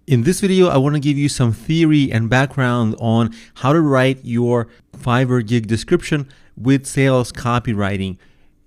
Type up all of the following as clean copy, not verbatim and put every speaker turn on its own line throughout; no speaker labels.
In this video, I want to give you some theory and background on how to write your Fiverr gig description with sales copywriting.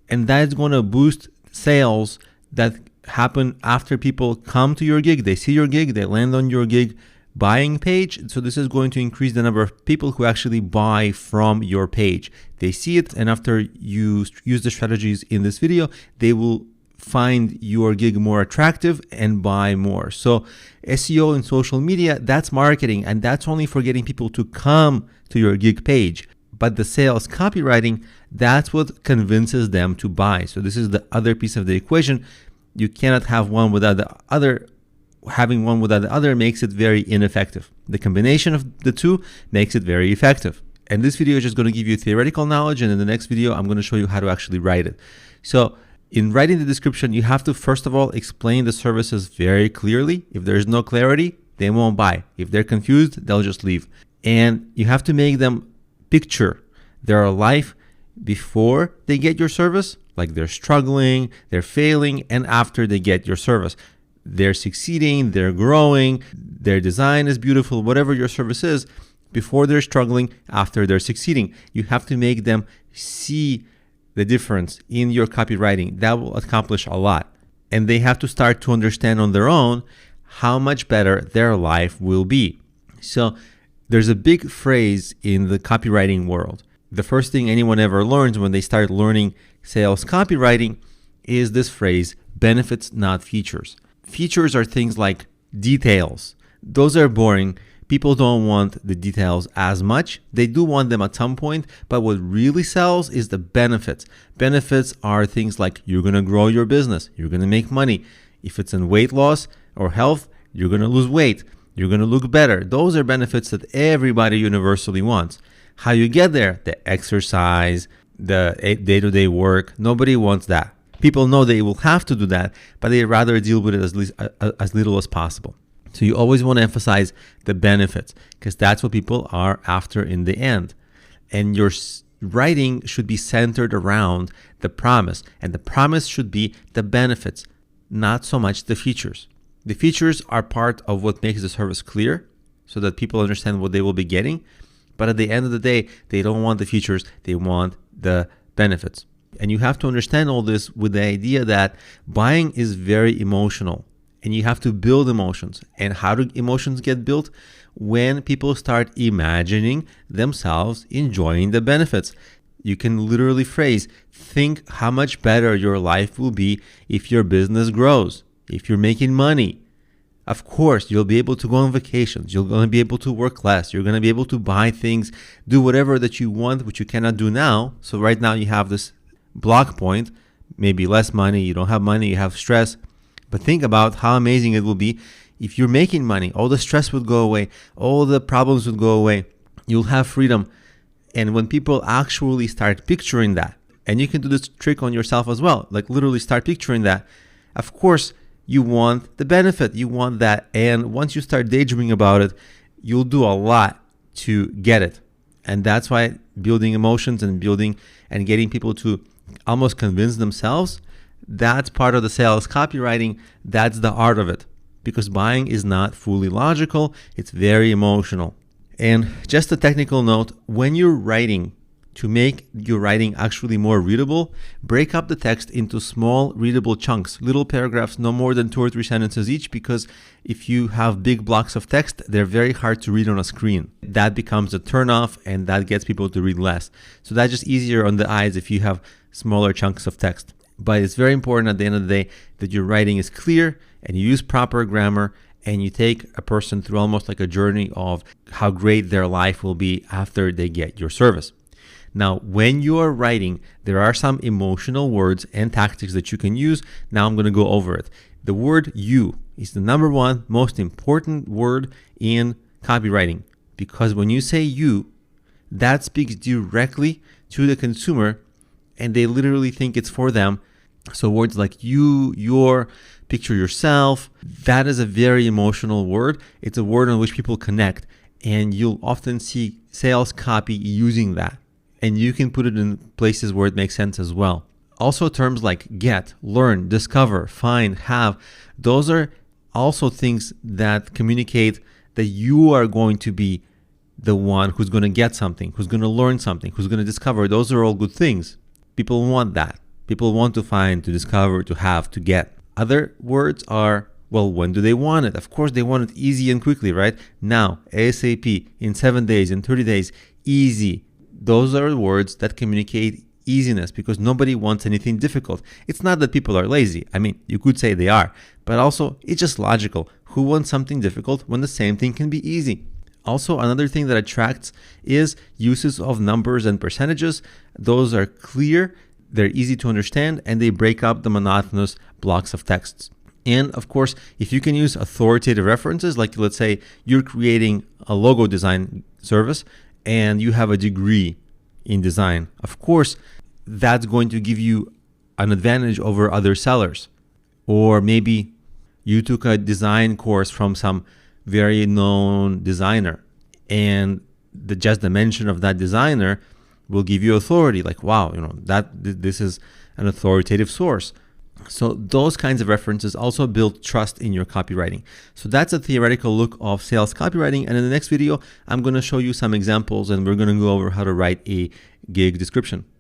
And that's going to boost sales that happen after people come to your gig. They see your gig, they land on your gig buying page. So this is going to increase the number of people who actually buy from your page. They see it, and after you use the strategies in this video, they will find your gig more attractive and buy more. So SEO and social media, that's marketing, and that's only for getting people to come to your gig page. But the sales copywriting, that's what convinces them to buy. So this is the other piece of the equation. You cannot have one without the other. Having one without the other makes it very ineffective. The combination of the two makes it very effective. And this video is just going to give you theoretical knowledge, and in the next video, I'm going to show you how to actually write it. So in writing the description, you have to first of all explain the services very clearly. If there's no clarity, they won't buy. If they're confused, they'll just leave. And you have to make them picture their life before they get your service, like they're struggling, they're failing, and after they get your service. They're succeeding, they're growing, their design is beautiful, whatever your service is, before they're struggling, after they're succeeding. You have to make them see the difference in your copywriting. That will accomplish a lot. And they have to start to understand on their own how much better their life will be. So there's a big phrase in the copywriting world. The first thing anyone ever learns when they start learning sales copywriting is this phrase, benefits, not features. Features are things like details. Those are boring. People don't want the details as much. They do want them at some point, but what really sells is the benefits. Benefits are things like you're going to grow your business. You're going to make money. If it's in weight loss or health, you're going to lose weight. You're going to look better. Those are benefits that everybody universally wants. How you get there? The exercise, the day-to-day work. Nobody wants that. People know they will have to do that, but they rather deal with it as little as possible. So you always want to emphasize the benefits because that's what people are after in the end. And your writing should be centered around the promise, and the promise should be the benefits, not so much the features. The features are part of what makes the service clear so that people understand what they will be getting. But at the end of the day, they don't want the features, they want the benefits. And you have to understand all this with the idea that buying is very emotional and you have to build emotions. And how do emotions get built? When people start imagining themselves enjoying the benefits. You can literally phrase, think how much better your life will be if your business grows, if you're making money. Of course, you'll be able to go on vacations. You're going to be able to work less. You're going to be able to buy things, do whatever that you want, which you cannot do now. So right now you have this block point, maybe less money, you don't have money, you have stress. But think about how amazing it will be if you're making money. All the stress would go away, all the problems would go away. You'll have freedom. And when people actually start picturing that, and you can do this trick on yourself as well, like literally start picturing that, of course, you want the benefit, you want that. And once you start daydreaming about it, you'll do a lot to get it. And that's why building emotions and building and getting people to almost convince themselves, that's part of the sales copywriting. That's the art of it, because buying is not fully logical. It's very emotional. And just a technical note, when you're writing, to make your writing actually more readable, break up the text into small readable chunks, little paragraphs, no more than 2 or 3 sentences each, because if you have big blocks of text, they're very hard to read on a screen. That becomes a turnoff, and that gets people to read less. So that's just easier on the eyes if you have smaller chunks of text. But it's very important at the end of the day that your writing is clear and you use proper grammar and you take a person through almost like a journey of how great their life will be after they get your service. Now, when you are writing, there are some emotional words and tactics that you can use. Now I'm going to go over it. The word you is the number one most important word in copywriting, because when you say you, that speaks directly to the consumer and they literally think it's for them. So words like you, your, picture yourself, that is a very emotional word. It's a word on which people connect, and you'll often see sales copy using that. And you can put it in places where it makes sense as well. Also terms like get, learn, discover, find, have, those are Also things that communicate that you are going to be the one who's going to get something, who's going to learn something, who's going to discover. Those are all good things. People want that. People want to find, to discover, to have, to get. Other words are, well, when do they want it? Of course, they want it easy and quickly, right? Now, ASAP, in 7 days, in 30 days, easy. Those are words that communicate easiness because nobody wants anything difficult. It's not that people are lazy. I mean, you could say they are, but also it's just logical. Who wants something difficult when the same thing can be easy? Also, another thing that attracts is uses of numbers and percentages. Those are clear, they're easy to understand, and they break up the monotonous blocks of texts. And of course, if you can use authoritative references, like let's say you're creating a logo design service and you have a degree in design, of course, that's going to give you an advantage over other sellers. Or maybe you took a design course from some very known designer, and just the mention of that designer will give you authority, like, wow, this is an authoritative source. So those kinds of references also build trust in your copywriting. So that's a theoretical look of sales copywriting. And in the next video, I'm going to show you some examples and we're going to go over how to write a gig description.